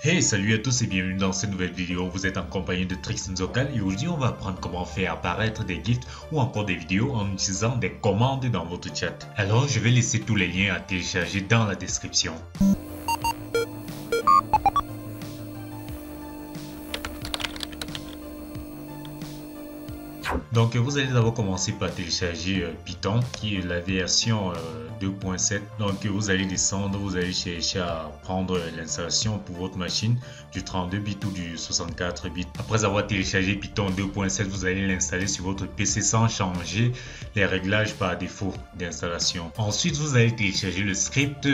Hey, salut à tous et bienvenue dans cette nouvelle vidéo. Vous êtes en compagnie de Trix Nzokal et aujourd'hui on va apprendre comment faire apparaître des gifs ou encore des vidéos en utilisant des commandes dans votre chat. Alors je vais laisser tous les liens à télécharger dans la description. Donc vous allez d'abord commencer par télécharger Python qui est la version 2.7. Donc vous allez descendre, vous allez chercher à prendre l'installation pour votre machine du 32 bits ou du 64 bits. Après avoir téléchargé Python 2.7, vous allez l'installer sur votre PC sans changer les réglages par défaut d'installation. Ensuite vous allez télécharger le script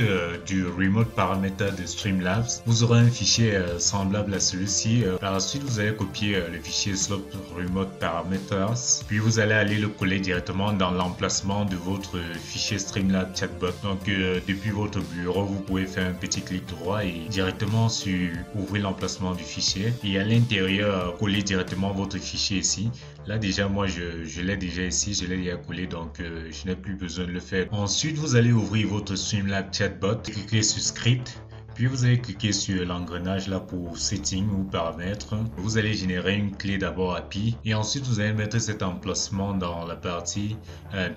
du Remote Parameter de Streamlabs. Vous aurez un fichier semblable à celui-ci. Par la suite vous allez copier le fichier Slope Remote Parameters. Puis vous allez aller le coller directement dans l'emplacement de votre fichier Streamlabs Chatbot. Donc depuis votre bureau, vous pouvez faire un petit clic droit et directement sur ouvrir l'emplacement du fichier. Et à l'intérieur, coller directement votre fichier ici. Là déjà, moi je l'ai déjà ici, je l'ai déjà collé, donc je n'ai plus besoin de le faire. Ensuite, vous allez ouvrir votre Streamlabs Chatbot, cliquez sur Script. Puis vous allez cliquer sur l'engrenage là pour Settings ou Paramètres. Vous allez générer une clé d'abord API et ensuite vous allez mettre cet emplacement dans la partie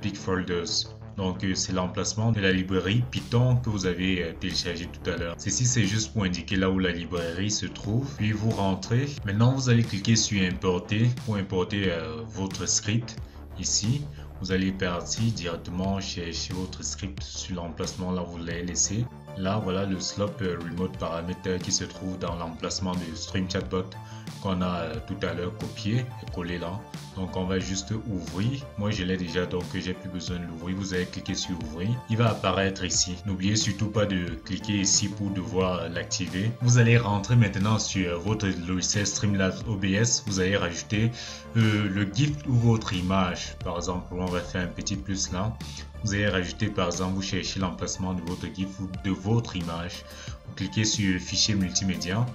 Pick Folders. Donc c'est l'emplacement de la librairie Python que vous avez téléchargé tout à l'heure. Ceci c'est juste pour indiquer là où la librairie se trouve. Puis vous rentrez. Maintenant vous allez cliquer sur Importer pour importer votre script ici. Vous allez partir directement chercher votre script sur l'emplacement là où vous l'avez laissé. Là, voilà le Slope Remote Parameter qui se trouve dans l'emplacement du Stream Chatbot qu'on a tout à l'heure copié et collé là. Donc, on va juste ouvrir. Moi, je l'ai déjà, donc j'ai plus besoin de l'ouvrir. Vous allez cliquer sur ouvrir. Il va apparaître ici. N'oubliez surtout pas de cliquer ici pour devoir l'activer. Vous allez rentrer maintenant sur votre logiciel Streamlabs OBS. Vous allez rajouter le GIF ou votre image. Par exemple, on va faire un petit plus là. Vous allez rajouter par exemple, vous cherchez l'emplacement de votre GIF ou de votre image. Vous cliquez sur fichier multimédia.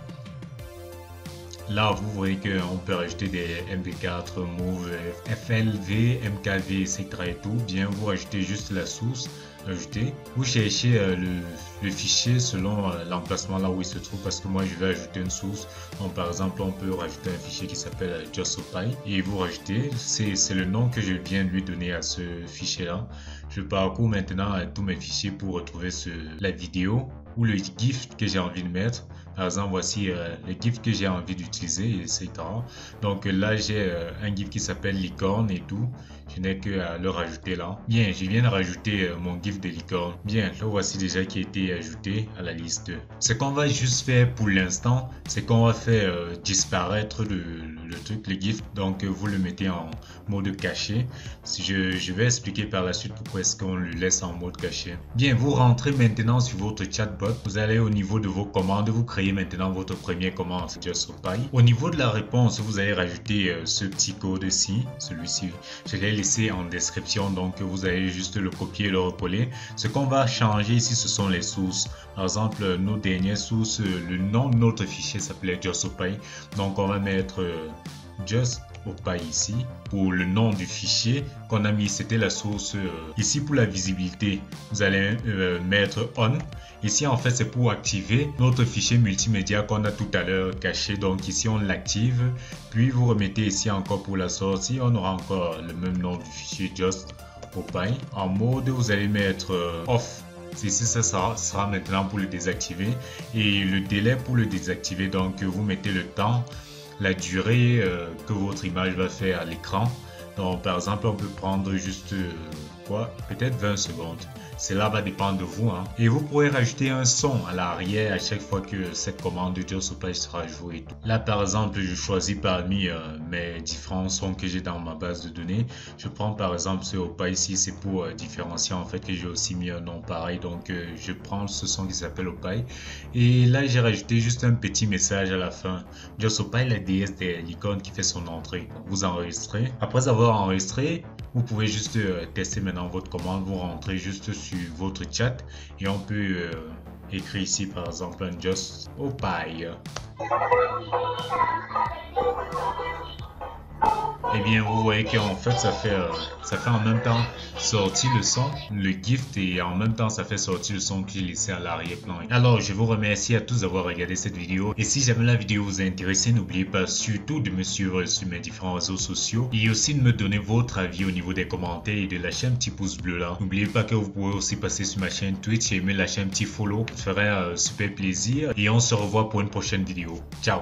Là, vous voyez qu'on peut rajouter des MP4, MOV, FLV, MKV, etc. et tout. Bien, vous rajoutez juste la source, ajouter. Vous cherchez le fichier selon l'emplacement là où il se trouve parce que moi je vais ajouter une source. Donc par exemple, on peut rajouter un fichier qui s'appelle JustOpy et vous rajoutez. C'est le nom que je viens de lui donner à ce fichier là. Je parcours maintenant tous mes fichiers pour retrouver la vidéo ou le GIF que j'ai envie de mettre. Par exemple, voici le GIF que j'ai envie d'utiliser, etc. Donc là, j'ai un GIF qui s'appelle licorne et tout. Je n'ai que à le rajouter là. Bien, je viens de rajouter mon GIF de licorne. Bien, le voici déjà qui a été ajouté à la liste. Ce qu'on va juste faire pour l'instant, c'est qu'on va faire disparaître le truc, le GIF. Donc vous le mettez en mode caché. Je vais expliquer par la suite pourquoi est-ce qu'on le laisse en mode caché. Bien, vous rentrez maintenant sur votre chatbot. Vous allez au niveau de vos commandes. Vous créez maintenant votre première commande JustOpy. Au niveau de la réponse, vous allez rajouter ce petit code ici, celui-ci. Je l'ai laissé en description, donc vous allez juste le copier et le recoller. Ce qu'on va changer ici, ce sont les sources. Par exemple, nos dernières sources, le nom de notre fichier s'appelait JustOpy. Donc on va mettre JustOpy ici pour le nom du fichier qu'on a mis, c'était la source. Ici pour la visibilité, vous allez mettre on. Ici en fait c'est pour activer notre fichier multimédia qu'on a tout à l'heure caché. Donc ici on l'active, puis vous remettez ici encore pour la sortie, on aura encore le même nom du fichier JustOpy. En mode vous allez mettre off. Ici ça sera maintenant pour le désactiver et le délai pour le désactiver. Donc vous mettez le temps, la durée que votre image va faire à l'écran. Donc par exemple on peut prendre juste peut-être 20 secondes. Cela va dépendre de vous. Et vous pourrez rajouter un son à l'arrière à chaque fois que cette commande de JustOpy sera jouée. Là par exemple je choisis parmi mes différents sons que j'ai dans ma base de données. Je prends par exemple ce Opy ici, c'est pour différencier en fait que j'ai aussi mis un nom pareil. Donc je prends ce son qui s'appelle Opy. Et là j'ai rajouté juste un petit message à la fin. JustOpy, la déesse des licornes qui fait son entrée. Vous enregistrez. Après avoir enregistré, vous pouvez juste tester maintenant votre commande. Vous rentrez juste sur votre chat et on peut écrire ici par exemple un JustOpy. eh bien vous voyez qu'en fait ça fait en même temps sortir le son, le gift, et en même temps ça fait sortir le son que j'ai laissé à l'arrière-plan. Alors je vous remercie à tous d'avoir regardé cette vidéo, et si jamais la vidéo vous a intéressé, n'oubliez pas surtout de me suivre sur mes différents réseaux sociaux et aussi de me donner votre avis au niveau des commentaires et de lâcher un petit pouce bleu là. N'oubliez pas que vous pouvez aussi passer sur ma chaîne Twitch et me lâcher un petit follow, ça ferait super plaisir, et on se revoit pour une prochaine vidéo. Ciao.